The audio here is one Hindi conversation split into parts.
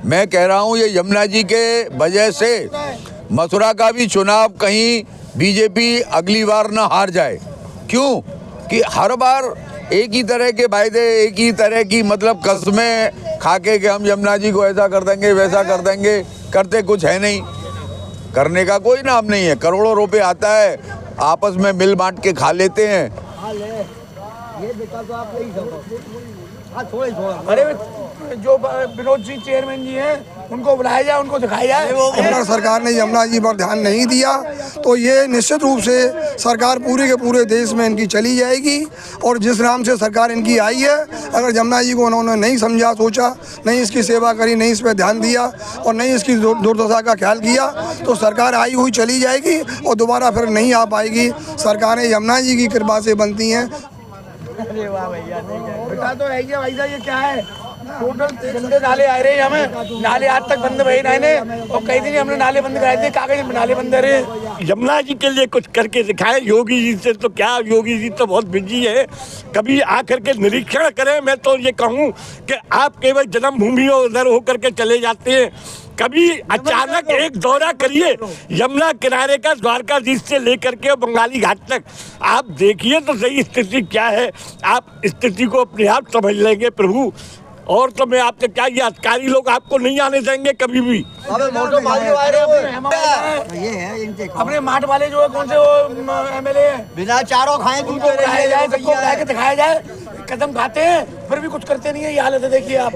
मैं कह रहा हूँ ये यमुना जी के वजह से मथुरा का भी चुनाव कहीं बीजेपी अगली बार ना हार जाए। क्यों कि हर बार एक ही तरह के वायदे, एक ही तरह की मतलब कस्में खाके कि हम यमुना जी को ऐसा कर देंगे वैसा कर देंगे, करते कुछ है नहीं, करने का कोई नाम नहीं है। करोड़ों रुपए आता है, आपस में मिल बांट के खा लेते हैं। ये बेटा तो आप नहीं अरे जो विनोद सिंह चेयरमैन जी हैं उनको बुलाया जाए, उनको दिखाया जाए। अगर सरकार ने यमुना जी पर ध्यान नहीं दिया तो ये निश्चित रूप से सरकार पूरे के पूरे देश में इनकी चली जाएगी। और जिस नाम से सरकार इनकी आई है, अगर यमुना जी को उन्होंने नहीं समझा, सोचा, नहीं इसकी सेवा करी, नहीं इस पर ध्यान दिया और नहीं इसकी दुर्दशा का ख्याल किया तो सरकार आई हुई चली जाएगी और दोबारा फिर नहीं आ पाएगी। सरकारें यमुना जी की कृपा से बनती हैं। अरे वाह भैया, बेटा तो है भैया, ये क्या है? टोटल गंदे नाले आ रहे हैं, हमें नाले आज तक बंद भई नहीं और कई दिन हमने नाले बंद कराए थे, कागज में नाले बंद रहे। यमुना जी के लिए कुछ करके दिखाएं। योगी जी से तो क्या, योगी जी तो बहुत बिजी है, कभी आकर के निरीक्षण करें। मैं तो ये कहूँ कि आप केवल जन्मभूमि उधर होकर के चले जाते हैं, कभी अचानक एक दौरा करिए यमुना किनारे का, द्वारकाधीश से लेकर के बंगाली घाट तक। आप देखिए तो सही स्थिति क्या है, आप स्थिति को अपने आप समझ लेंगे प्रभु। और तो मैं आपसे क्या, ये अधिकारी लोग आपको नहीं आने देंगे कभी भी। अपने माठ वाले जो है कौन से वो एमएलए बिना चारों खाए दूध दिखाया जाए, सबको बुला के दिखाया जाए। कदम खाते हैं फिर भी कुछ करते नहीं है, ये हालत है देखिए आप।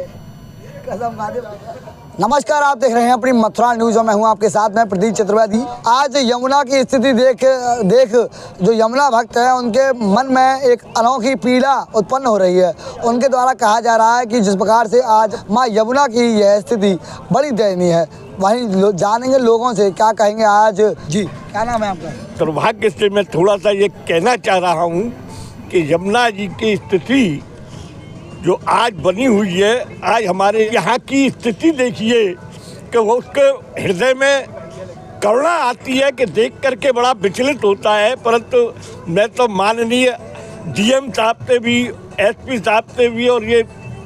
कदम खाते। नमस्कार, आप देख रहे हैं अपनी मथुरा न्यूज़ और मैं हूं आपके साथ में प्रदीप चतुर्वेदी। आज यमुना की स्थिति देख जो यमुना भक्त हैं उनके मन में एक अनोखी पीड़ा उत्पन्न हो रही है। उनके द्वारा कहा जा रहा है कि जिस प्रकार से आज मां यमुना की यह स्थिति बड़ी दयनीय है। वहीं जानेंगे लोगों से क्या कहेंगे आज। जी, क्या नाम है आपका? दुर्भाग्य से मैं थोड़ा सा ये कहना चाह रहा हूँ कि यमुना जी की स्थिति जो आज बनी हुई है, आज हमारे यहाँ की स्थिति देखिए कि वो उसके हृदय में करुणा आती है कि देख करके बड़ा विचलित होता है। परंतु मैं तो माननीय डीएम साहब से भी, एसपी साहब से भी और ये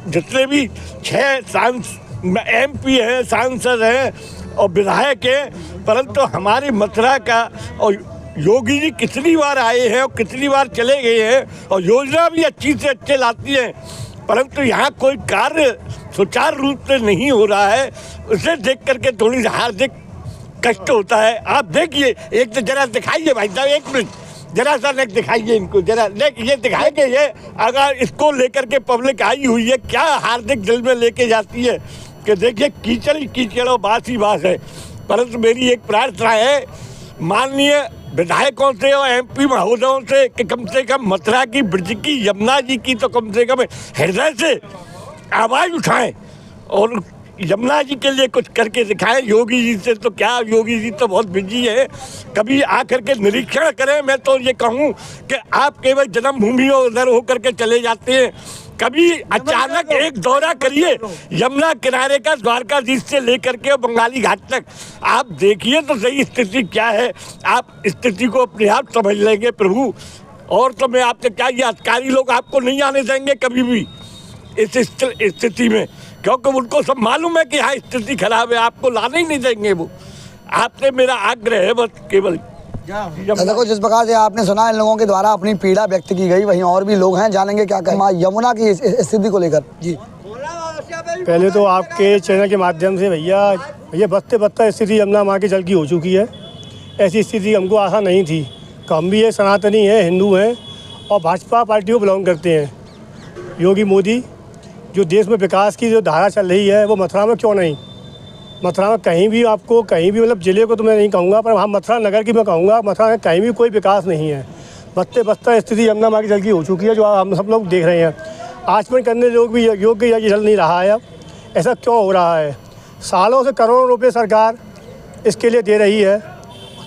जितने भी 6 एमपी हैं, सांसद हैं और विधायक हैं, परंतु हमारी मथुरा का और योगी जी कितनी बार आए हैं और कितनी बार चले गए हैं और योजना भी अच्छी से अच्छे लाती हैं, परंतु यहाँ कोई कार्य सुचारू रूप से नहीं हो रहा है। उसे देख करके थोड़ी हार्दिक कष्ट होता है। आप देखिए, एक तो जरा दिखाइए भाई साहब, 1 मिनट जरा सा नेक दिखाइए इनको, जरा नेक ये दिखाएंगे। ये अगर इसको लेकर के पब्लिक आई हुई है, क्या हार्दिक दिल में लेके जाती है कि देखिए कीचड़ ही कीचड़ और बास ही बास है। परंतु मेरी एक प्रार्थना है माननीय विधायकों से और एमपी महोदयों से कि कम से कम मथुरा की, ब्रज की, यमुना जी की तो कम से कम हृदय से आवाज़ उठाएं और यमुना जी के लिए कुछ करके दिखाएं। योगी जी से तो क्या, योगी जी तो बहुत बिजी है, कभी आकर के निरीक्षण करें। मैं तो ये कहूँ कि आप केवल जन्मभूमि उधर होकर के चले जाते हैं, कभी अचानक एक दौरा करिए यमुना किनारे का, द्वारकाधीश से लेकर के बंगाली घाट तक। आप देखिए तो सही स्थिति क्या है, आप स्थिति को अपने आप समझ लेंगे प्रभु। और तो मैं आपसे क्या, ये अधिकारी लोग आपको नहीं आने देंगे कभी भी इस स्थिति में, क्योंकि उनको सब मालूम है कि यहाँ स्थिति खराब है, आपको लाने ही नहीं देंगे वो। आपसे मेरा आग्रह है बस केवल। देखो, जिस प्रकार से आपने सुना इन लोगों के द्वारा अपनी पीड़ा व्यक्त की गई, वहीं और भी लोग हैं, जानेंगे क्या कहें मां यमुना की स्थिति को लेकर। जी, पहले तो आपके चैनल के माध्यम से भैया बदते बदतर स्थिति यमुना माँ की जल की हो चुकी है। ऐसी स्थिति हमको आशा नहीं थी। हम भी ये सनातनी हैं, हिंदू हैं और भाजपा पार्टी को बिलोंग करते हैं। योगी मोदी जो देश में विकास की जो धारा चल रही है वो मथुरा में क्यों नहीं, मथुरा में कहीं भी आपको, कहीं भी मतलब जिले को तो मैं नहीं कहूँगा, पर वहाँ मथुरा नगर की मैं कहूँगा, मथुरा में कहीं भी कोई विकास नहीं है। बदते बदतर स्थिति यमुना माँ की जल की हो चुकी है, जो हम सब लोग देख रहे हैं। आचमन करने लोग भी योग्य या जल नहीं रहा है। अब ऐसा क्यों हो रहा है? सालों से करोड़ों रुपये सरकार इसके लिए दे रही है,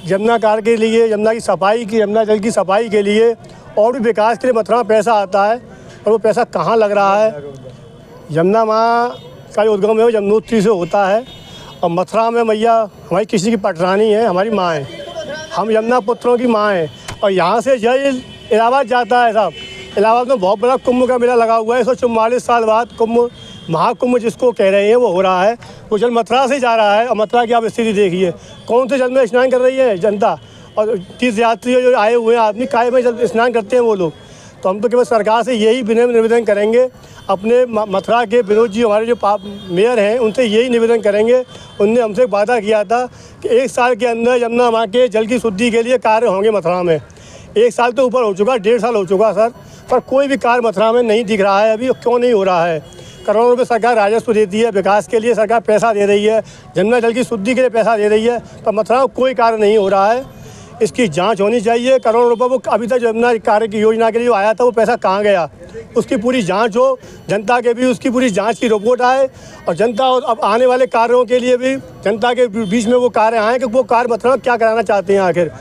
यमुना कार के लिए, यमुना की सफाई की, यमुना जल की सफाई के लिए और भी विकास के लिए मथुरा में पैसा आता है, और वो पैसा कहाँ लग रहा है? यमुना माँ का जो उद्गम है वो यमुनोत्री से होता है और मथुरा में मैया हमारी किसी की पटरानी है, हमारी माँ है, हम यमुना पुत्रों की माँ हैं। और यहाँ से जल इलाहाबाद जाता है साहब। इलाहाबाद में बहुत बड़ा कुंभ का मेला लगा हुआ है। 144 साल बाद कुंभ महाकुंभ जिसको कह रहे हैं वो हो रहा है, वो जल मथुरा से जा रहा है। और मथुरा की आप स्थिति देखिए, कौन से जल में स्नान कर रही है जनता, और तीर्थयात्री जो आए हुए हैं आदमी काय में जल स्नान करते हैं वो लोग। तो हम तो केवल सरकार से यही विनम्र निवेदन करेंगे, अपने मथुरा के विनोद जी हमारे जो मेयर हैं उनसे यही निवेदन करेंगे। उनने हमसे वादा किया था कि 1 साल के अंदर यमुना माँ के जल की शुद्धि के लिए कार्य होंगे मथुरा में। 1 साल तो ऊपर हो चुका, 1.5 साल हो चुका सर, पर कोई भी कार्य मथुरा में नहीं दिख रहा है। अभी क्यों नहीं हो रहा है? करोड़ों रुपये सरकार राजस्व देती है, विकास के लिए सरकार पैसा दे रही है, यमुना जल की शुद्धि के लिए पैसा दे रही है, पर मथुरा में कोई कार्य नहीं हो रहा है। इसकी जांच होनी चाहिए। करोड़ों रुपये वो अभी तक यमुना कार्य की योजना के लिए आया था, वो पैसा कहाँ गया, उसकी पूरी जांच हो, जनता के भी उसकी पूरी जांच की रिपोर्ट आए, और जनता और अब आने वाले कार्यों के लिए भी जनता के बीच में वो कार्य आए कि वो कार्य मथुरा में क्या कराना चाहते हैं। आखिर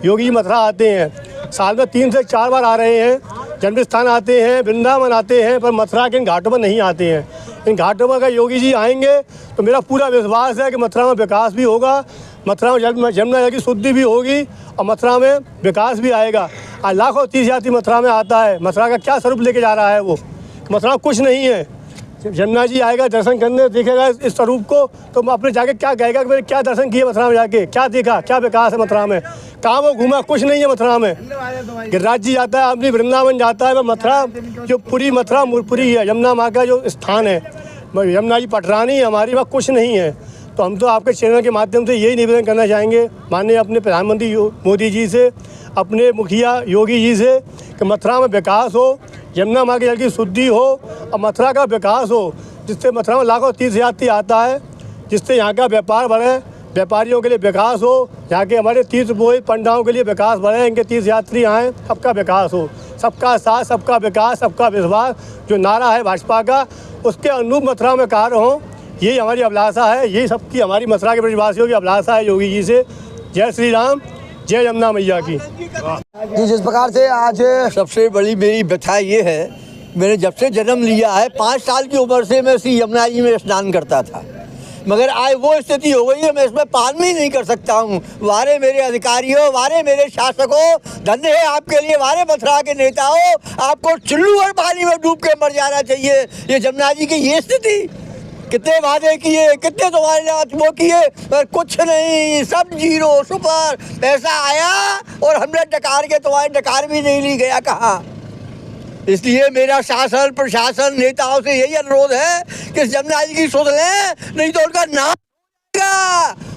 योगी जी मथुरा आते हैं, साल में 3 से 4 बार आ रहे हैं, जन्म स्थान आते हैं, वृंदावन आते हैं, पर मथुरा के इन घाटों पर नहीं आते हैं। इन घाटों पर अगर योगी जी आएंगे तो मेरा पूरा विश्वास है कि मथुरा में विकास भी होगा, मथुरा में यमुना जल की शुद्धि भी होगी, और मथुरा में विकास भी आएगा। आज लाखों तीर्थयात्री मथुरा में आता है, मथुरा का क्या स्वरूप लेके जा रहा है वो? मथुरा में कुछ नहीं है। यमुना जी आएगा दर्शन करने, देखेगा इस स्वरूप को, तो अपने जाके क्या कहेगा कि मैंने क्या दर्शन किए मथुरा में, जाके क्या देखा, क्या विकास है मथुरा में, कहाँ वो घूमा, कुछ नहीं है मथुरा में। गिरिराज जी जाता है, अपनी वृंदावन जाता है, वह मथुरा जो पूरी मथुरा पूरी है, यमुना माँ का जो स्थान है, यमुना जी पटरानी हमारी, वहाँ कुछ नहीं है। तो हम तो आपके चैनल के माध्यम से यही निवेदन करना चाहेंगे माननीय अपने प्रधानमंत्री मोदी जी से, अपने मुखिया योगी जी से, कि मथुरा में विकास हो, यमुना माँ के जल की शुद्धि हो, और मथुरा का विकास हो, जिससे मथुरा में लाखों तीर्थयात्री आता है, जिससे यहाँ का व्यापार बढ़े, व्यापारियों के लिए विकास हो, यहाँ के हमारे तीर्थ पुरोहित पंडाओं के लिए विकास बढ़े, इनके तीर्थयात्री आएँ, सबका विकास हो, सबका साथ, सबका विकास, सबका विश्वास जो नारा है भाजपा का, उसके अनुरूप मथुरा में कार्य हों, यही हमारी अभिलाषा है, यही सबकी हमारी मथुरा के ब्रजवासियों की अभिलाषा है योगी जी से। जय श्री राम, जय यमुना मैया की। जी जिस प्रकार से आज सबसे बड़ी मेरी व्यथा ये है, मैंने जब से जन्म लिया है 5 साल की उम्र से मैं श्री यमुना जी में स्नान करता था, मगर आज वो स्थिति हो गई है मैं इसमें पान भी नहीं कर सकता हूँ। वारे मेरे अधिकारियों, वारे मेरे शासकों, धन्य है आपके लिए वारे मथुरा के नेताओं, आपको चुल्लू और पानी में डूब के मर जाना चाहिए। ये यमुना जी की ये स्थिति, कितने वादे किए, कितने तुम्हारे साथ वो किए, पर कुछ नहीं, सब जीरो सुपर। पैसा आया और हमने डकार के तुम्हारे डकार भी नहीं ली गया कहाँ। इसलिए मेरा शासन प्रशासन नेताओं से यही अनुरोध है कि यमुना जी की सुध लें, नहीं तो उनका नाम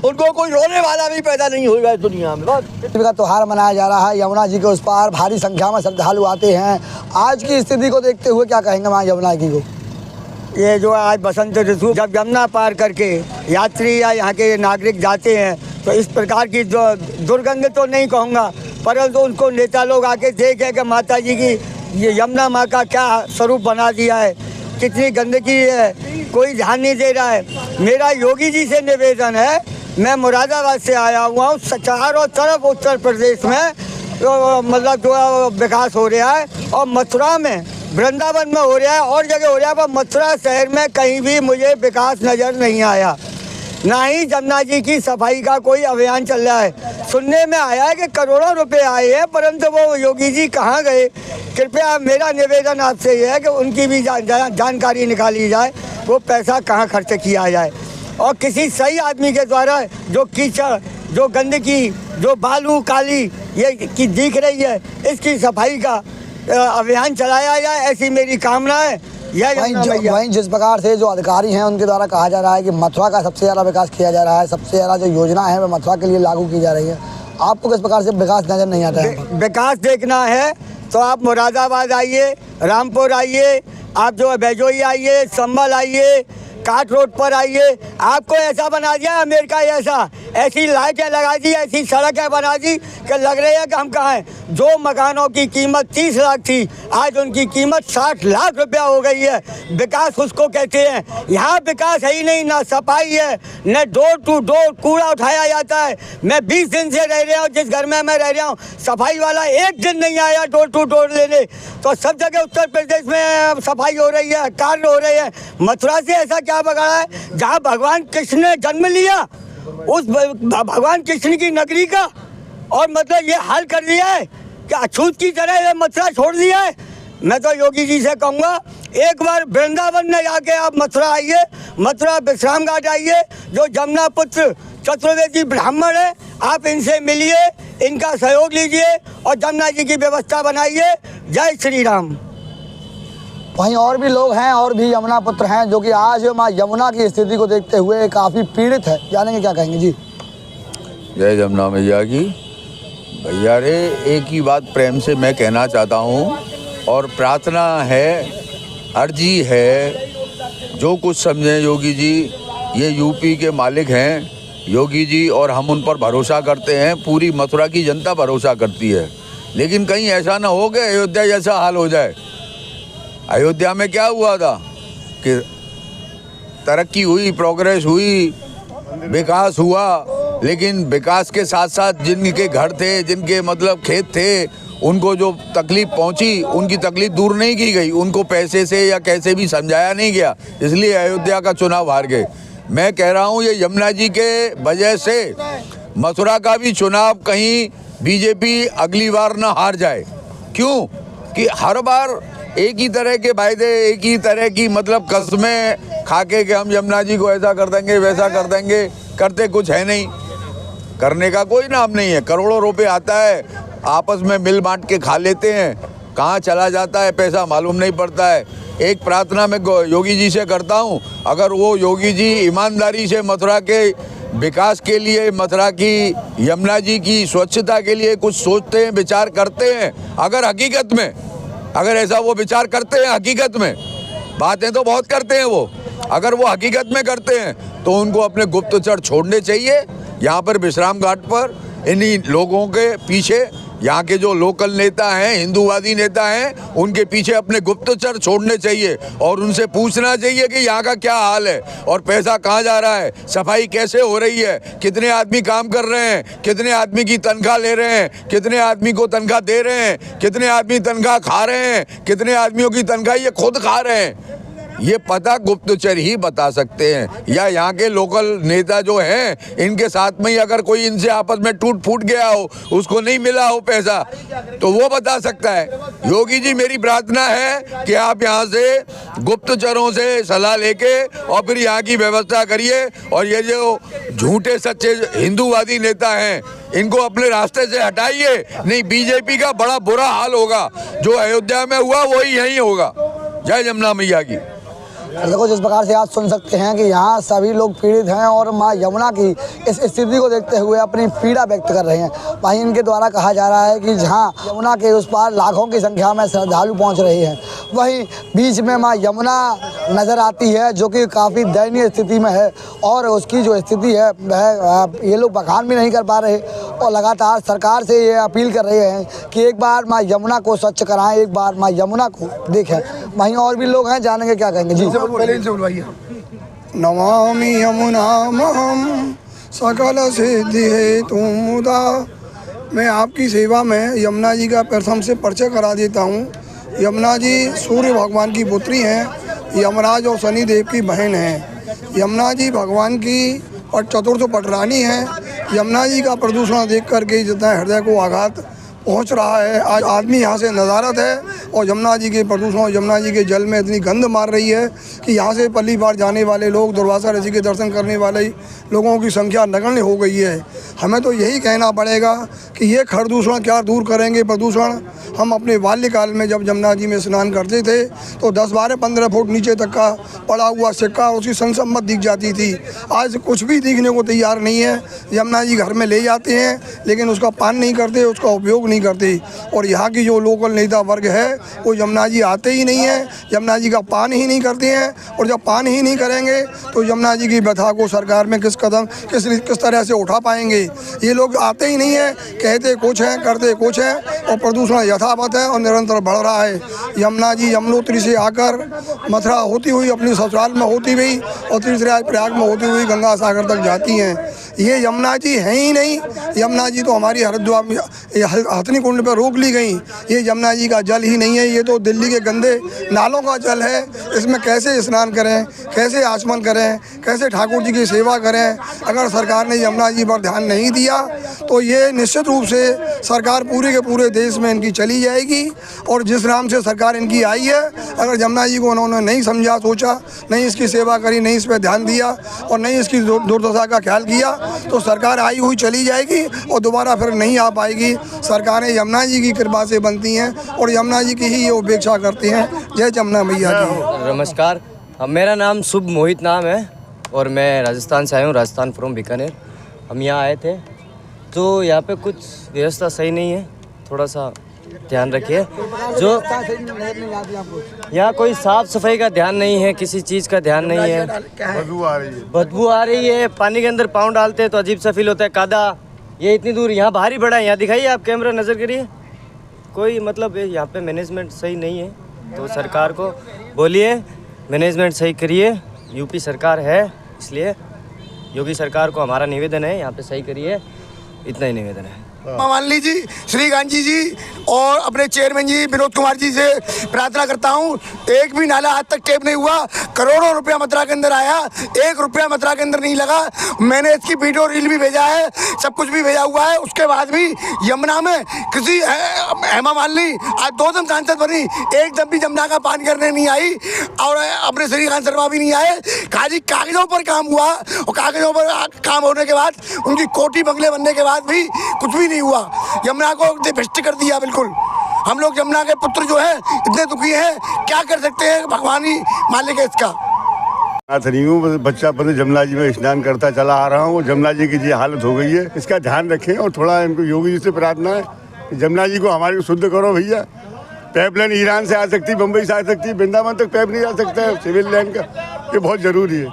उनको कोई रोने वाला भी पैदा नहीं होगा इस दुनिया में। बस का त्योहार मनाया जा रहा है, यमुना जी के उस पार भारी संख्या में श्रद्धालु आते हैं। आज की स्थिति को देखते हुए क्या कहेंगे माँ यमुना जी को? ये जो आज बसंत ऋतु जब यमुना पार करके यात्री या यहाँ के नागरिक जाते हैं, तो इस प्रकार की जो दुर्गंध तो नहीं कहूँगा, परंतु उनको नेता लोग आके देखें कि माता जी की ये यमुना माँ का क्या स्वरूप बना दिया है, कितनी गंदगी है, कोई ध्यान नहीं दे रहा है। मेरा योगी जी से निवेदन है, मैं मुरादाबाद से आया हुआ हूँ, चारों तरफ उत्तर प्रदेश में तो मतलब जो विकास हो रहा है, और मथुरा में वृंदावन में हो रहा है और जगह हो रहा है, पर मथुरा शहर में कहीं भी मुझे विकास नज़र नहीं आया। ना ही यमुना जी की सफाई का कोई अभियान चल रहा है। सुनने में आया है कि करोड़ों रुपए आए हैं, परंतु वो योगी जी कहाँ गए? कृपया मेरा निवेदन आपसे ये है कि उनकी भी जानकारी निकाली जाए, वो पैसा कहाँ खर्च किया जाए, और किसी सही आदमी के द्वारा जो कीचड़, जो गंदगी, जो बालू काली ये की दिख रही है, इसकी सफाई का अभियान चलाया जाए, ऐसी मेरी कामना है। वहीं जिस प्रकार से जो अधिकारी हैं उनके द्वारा कहा जा रहा है कि मथुरा का सबसे ज़्यादा विकास किया जा रहा है, सबसे ज़्यादा जो योजना है वह मथुरा के लिए लागू की जा रही है, आपको किस प्रकार से विकास नज़र नहीं आता है? विकास देखना है तो आप मुरादाबाद आइए, रामपुर आइए, आप जो बैजोई आइए, संभल आइए, काट रोड पर आइए, आपको ऐसा बना दिया अमेरिका जैसा, ऐसी लाइटें लगा दी, ऐसी सड़कें बना दी कि लग रही है कि हम कहाँ हैं। जो मकानों की कीमत 30 लाख थी, आज उनकी कीमत 60 लाख रुपया हो गई है। विकास उसको कहते हैं। यहाँ विकास है ही नहीं, ना सफाई है, न डोर टू डोर कूड़ा उठाया जाता है। मैं 20 दिन से रह रहा हूँ, जिस घर में मैं रह रहा हूँ, सफाई वाला एक दिन नहीं आया डोर टू डोर लेने। तो सब जगह उत्तर प्रदेश में सफाई हो रही है, कार्य हो रहे हैं। मथुरा से ऐसा क्या बगाड़ा है? जहाँ भगवान कृष्ण ने जन्म लिया, उस भगवान कृष्ण की नगरी का, और मतलब ये हाल कर दिया है कि अछूत की तरह ये मथुरा छोड़ दिया है। मैं तो योगी जी से कहूँगा एक बार वृंदावन में जाके आप मथुरा आइए, मथुरा विश्राम घाट आइए, जो जमुना पुत्र चतुर्वेदी ब्राह्मण है, आप इनसे मिलिए, इनका सहयोग लीजिए और जमुना जी की व्यवस्था बनाइए। जय श्री राम। वहीं और भी लोग हैं और भी यमुना पुत्र हैं जो कि आज माँ यमुना की स्थिति को देखते हुए काफ़ी पीड़ित है। जानेंगे क्या कहेंगे जी। जय जमुना मैया की। भैया रे, एक ही बात प्रेम से मैं कहना चाहता हूँ और प्रार्थना है, अर्जी है, जो कुछ समझें योगी जी, ये यूपी के मालिक हैं योगी जी और हम उन पर भरोसा करते हैं, पूरी मथुरा की जनता भरोसा करती है। लेकिन कहीं ऐसा ना हो कि अयोध्या जैसा हाल हो जाए। अयोध्या में क्या हुआ था कि तरक्की हुई, प्रोग्रेस हुई, विकास हुआ, लेकिन विकास के साथ साथ जिनके घर थे, जिनके मतलब खेत थे, उनको जो तकलीफ पहुंची, उनकी तकलीफ दूर नहीं की गई, उनको पैसे से या कैसे भी समझाया नहीं गया, इसलिए अयोध्या का चुनाव हार गए। मैं कह रहा हूं ये यमुना जी के वजह से मथुरा का भी चुनाव कहीं बीजेपी अगली बार ना हार जाए। क्यों कि हर बार एक ही तरह के वायदे, एक ही तरह की मतलब कस्में खाके कि हम यमुना जी को ऐसा कर देंगे, वैसा कर देंगे, करते कुछ है नहीं, करने का कोई नाम नहीं है। करोड़ों रुपए आता है, आपस में मिल बांट के खा लेते हैं, कहाँ चला जाता है पैसा मालूम नहीं पड़ता है। एक प्रार्थना मैं योगी जी से करता हूँ, अगर वो योगी जी ईमानदारी से मथुरा के विकास के लिए, मथुरा की यमुना जी की स्वच्छता के लिए कुछ सोचते हैं, विचार करते हैं, अगर हकीकत में, अगर ऐसा वो विचार करते हैं हकीकत में, बातें तो बहुत करते हैं वो, अगर वो हकीकत में करते हैं तो उनको अपने गुप्तचर छोड़ने चाहिए। यहाँ पर विश्राम घाट पर इन्हीं लोगों के पीछे, यहाँ के जो लोकल नेता हैं, हिंदूवादी नेता हैं, उनके पीछे अपने गुप्तचर छोड़ने चाहिए और उनसे पूछना चाहिए कि यहाँ का क्या हाल है और पैसा कहाँ जा रहा है, सफाई कैसे हो रही है, कितने आदमी काम कर रहे हैं, कितने आदमी की तनख्वाह ले रहे हैं, कितने आदमी को तनख्वाह दे रहे हैं, कितने आदमी तनख्वाह खा रहे हैं, कितने आदमियों की तनख्वाह ये खुद खा रहे हैं। ये पता गुप्तचर ही बता सकते हैं, या यहाँ के लोकल नेता जो हैं इनके साथ में ही अगर कोई इनसे आपस में टूट फूट गया हो, उसको नहीं मिला हो पैसा, तो वो बता सकता है। योगी जी, मेरी प्रार्थना है कि आप यहाँ से गुप्तचरों से सलाह लेके और फिर यहाँ की व्यवस्था करिए और ये जो झूठे सच्चे हिंदूवादी नेता हैं इनको अपने रास्ते से हटाइए, नहीं बीजेपी का बड़ा बुरा हाल होगा। जो अयोध्या में हुआ वही यहीं होगा। जय जमुना मैया की। देखो, जिस प्रकार से आप सुन सकते हैं कि यहाँ सभी लोग पीड़ित हैं और माँ यमुना की इस स्थिति को देखते हुए अपनी पीड़ा व्यक्त कर रहे हैं। वहीं इनके द्वारा कहा जा रहा है कि जहाँ यमुना के उस पार लाखों की संख्या में श्रद्धालु पहुँच रहे हैं, वहीं बीच में माँ यमुना नज़र आती है जो कि काफ़ी दयनीय स्थिति में है और उसकी जो स्थिति है वह ये लोग बखान भी नहीं कर पा रहे और लगातार सरकार से ये अपील कर रहे हैं कि एक बार माँ यमुना को स्वच्छ कराएं, एक बार माँ यमुना को देखें। वहीं और भी लोग हैं, जानेंगे क्या कहेंगे जी। नमामि यमुनामहं सकल सिद्धि हेतु मुदा। मैं आपकी सेवा में यमुना जी का प्रथम से परिचय करा देता हूँ। यमुना जी सूर्य भगवान की पुत्री हैं, यमराज और शनि देव की बहन हैं। यमुना जी भगवान की और चतुर्थ पटरानी हैं। यमुना जी का प्रदूषण देख करके जितना हृदय को आघात पहुंच रहा है, आज आदमी यहाँ से नज़ारत है और यमुना जी के प्रदूषण और यमुना जी के जल में इतनी गंध मार रही है कि यहाँ से पहली बार जाने वाले लोग, दुर्वासा ऋषि के दर्शन करने वाले लोगों की संख्या नगण्य हो गई है। हमें तो यही कहना पड़ेगा कि ये प्रदूषण क्या दूर करेंगे प्रदूषण। हम अपने बाल्यकाल में जब यमुना जी में स्नान करते थे तो 10-12-15 फुट नीचे तक का पड़ा हुआ सिक्का उसकी संसम्मत दिख जाती थी। आज कुछ भी दिखने को तैयार नहीं है। यमुना जी घर में ले जाते हैं लेकिन उसका पान नहीं करते, उसका उपयोग नहीं करते। और यहाँ की जो लोकल नेता वर्ग है वो यमुना जी आते ही नहीं है, यमुना जी का पान ही नहीं करते हैं। और जब पान ही नहीं करेंगे तो यमुना जी की व्यथा को सरकार में किस तरह से उठा पाएंगे। ये लोग आते ही नहीं है, कहते कुछ हैं करते कुछ हैं और प्रदूषण यथावत है और निरंतर बढ़ रहा है। यमुना जी यमुनोत्री से आकर मथुरा होती हुई अपनी ससुराल में होती हुई और तीसरे प्रयाग में होती हुई गंगा सागर तक जाती हैं। ये यमुना जी हैं ही नहीं। यमुना जी तो हमारी हरिद्वार में हथनी कुंड पर रोक ली गई। ये यमुना जी का जल ही नहीं है, ये तो दिल्ली के गंदे नालों का जल है। इसमें कैसे स्नान करें, कैसे आचमन करें, कैसे ठाकुर जी की सेवा करें। अगर सरकार ने यमुना जी पर ध्यान नहीं दिया तो ये निश्चित रूप से सरकार पूरे के पूरे देश में इनकी चली जाएगी। और जिस नाम से सरकार इनकी आई है, अगर यमुना जी को उन्होंने नहीं समझा, सोचा, नहीं इसकी सेवा करी, नहीं इस पर ध्यान दिया और नहीं इसकी दुर्दशा का ख्याल किया तो सरकार आई हुई चली जाएगी और दोबारा फिर नहीं आ पाएगी। सरकारें यमुना जी की कृपा से बनती हैं और यमुना जी की ही ये उपेक्षा करती हैं। जय यमुना मैया की। नमस्कार, मेरा नाम शुभ मोहित नाम है और मैं राजस्थान से आया हूँ, राजस्थान फ्रॉम बीकानेर। हम यहाँ आए थे तो यहाँ पे कुछ व्यवस्था सही नहीं है, थोड़ा सा ध्यान रखिए। जो यहाँ कोई साफ सफाई का ध्यान नहीं है, किसी चीज़ का ध्यान नहीं है। बदबू आ रही है, पानी के अंदर पाँव डालते हैं तो अजीब सा फील होता है। कादा ये इतनी दूर, यहाँ भारी बड़ा है, यहाँ दिखाइए आप, कैमरा नज़र करिए। कोई मतलब यहाँ पे मैनेजमेंट सही नहीं है, तो सरकार को बोलिए मैनेजमेंट सही करिए। यूपी सरकार है, इसलिए योगी सरकार को हमारा निवेदन है, यहाँ पे सही करिए, इतना ही निवेदन है। मानली जी, श्री गांधी जी और अपने चेयरमैन जी विनोद कुमार जी से प्रार्थना करता हूं, एक भी नाला आज तक टेप नहीं हुआ। करोड़ों रुपया मथुरा के अंदर आया, 1 रुपया मथुरा के अंदर नहीं लगा। मैंने इसकी वीडियो रील भी भेजा है, सब कुछ भी भेजा हुआ है। उसके बाद भी यमुना में किसी हेमा मालिनी आज 2 दिन सांसद बनी, एक दम भी यमुना का पान करने नहीं आई और अपने श्रीकांत शर्मा भी नहीं आए। खाली कागजों पर काम हुआ और कागजों पर काम होने के बाद, उनकी कोठी बंगले बनने के बाद भी कुछ भी नहीं हुआ। यमुना को भ्रष्ट कर दिया बिल्कुल। हम लोग यमुना के पुत्र जो है इतने दुखी हैं, क्या कर सकते हैं, भगवान ही मालिक है इसका। नहीं हूँ, बच्चा पहले जमुना जी में स्नान करता चला आ रहा हूँ। जमुना जी की जी हालत हो गई है, इसका ध्यान रखें और थोड़ा इनको योगी जी से प्रार्थना है कि जमुना जी को हमारी शुद्ध करो भैया। पाइपलाइन ईरान से आ सकती, बम्बई से आ सकती, वृंदावन तक पाइप नहीं आ सकता है सिविल लाइन का, ये बहुत ज़रूरी है।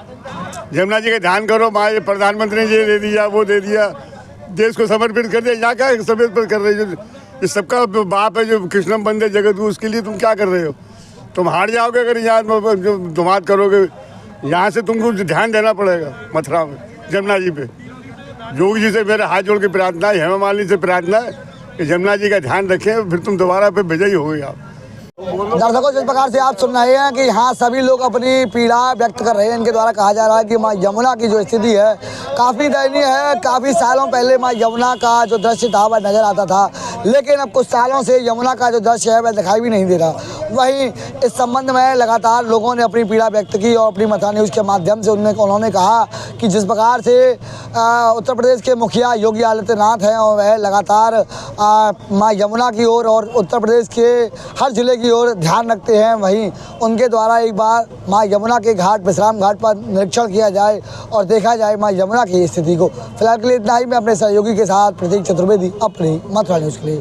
जमुना जी का ध्यान करो। माँ ये प्रधानमंत्री ने ये दे दिया, वो दे दिया, देश को समर्पित कर दिया। यहाँ क्या समर्पित कर रहे हो? ये सबका बाप है जो कृष्णम बंदे जगत, उसके लिए तुम क्या कर रहे हो? तुम हार जाओगे अगर यहाँ दुमात करोगे। यहाँ से तुमको ध्यान देना पड़ेगा मथुरा में जमुना जी पे। योगी जी से मेरे हाथ जोड़ के प्रार्थना है, हेमा मालिनी से प्रार्थना है कि जमुना जी का ध्यान रखें, फिर तुम दोबारा पे विजयी होगे आप। दर्शकों, जिस प्रकार से आप सुन रहे हैं कि यहाँ सभी लोग अपनी पीड़ा व्यक्त कर रहे हैं। इनके द्वारा कहा जा रहा है कि माँ यमुना की जो स्थिति है काफ़ी दयनीय है। काफ़ी सालों पहले माँ यमुना का जो दृश्य था वह नज़र आता था, लेकिन अब कुछ सालों से यमुना का जो दृश्य है वह दिखाई भी नहीं दे रहा। वहीं इस संबंध में लगातार लोगों ने अपनी पीड़ा व्यक्त की और अपनी मथुरा न्यूज़ के माध्यम से उन्होंने कहा कि जिस प्रकार से उत्तर प्रदेश के मुखिया योगी आदित्यनाथ हैं और वह लगातार माँ यमुना की ओर और उत्तर प्रदेश के हर जिले की ओर ध्यान रखते हैं, वहीं उनके द्वारा एक बार माँ यमुना के घाट, विश्राम घाट पर निरीक्षण किया जाए और देखा जाए माँ यमुना की स्थिति को। फिलहाल के लिए इतना ही। मैं अपने सहयोगी के साथ प्रतीक चतुर्वेदी, अपनी मथुरा न्यूज़ के लिए।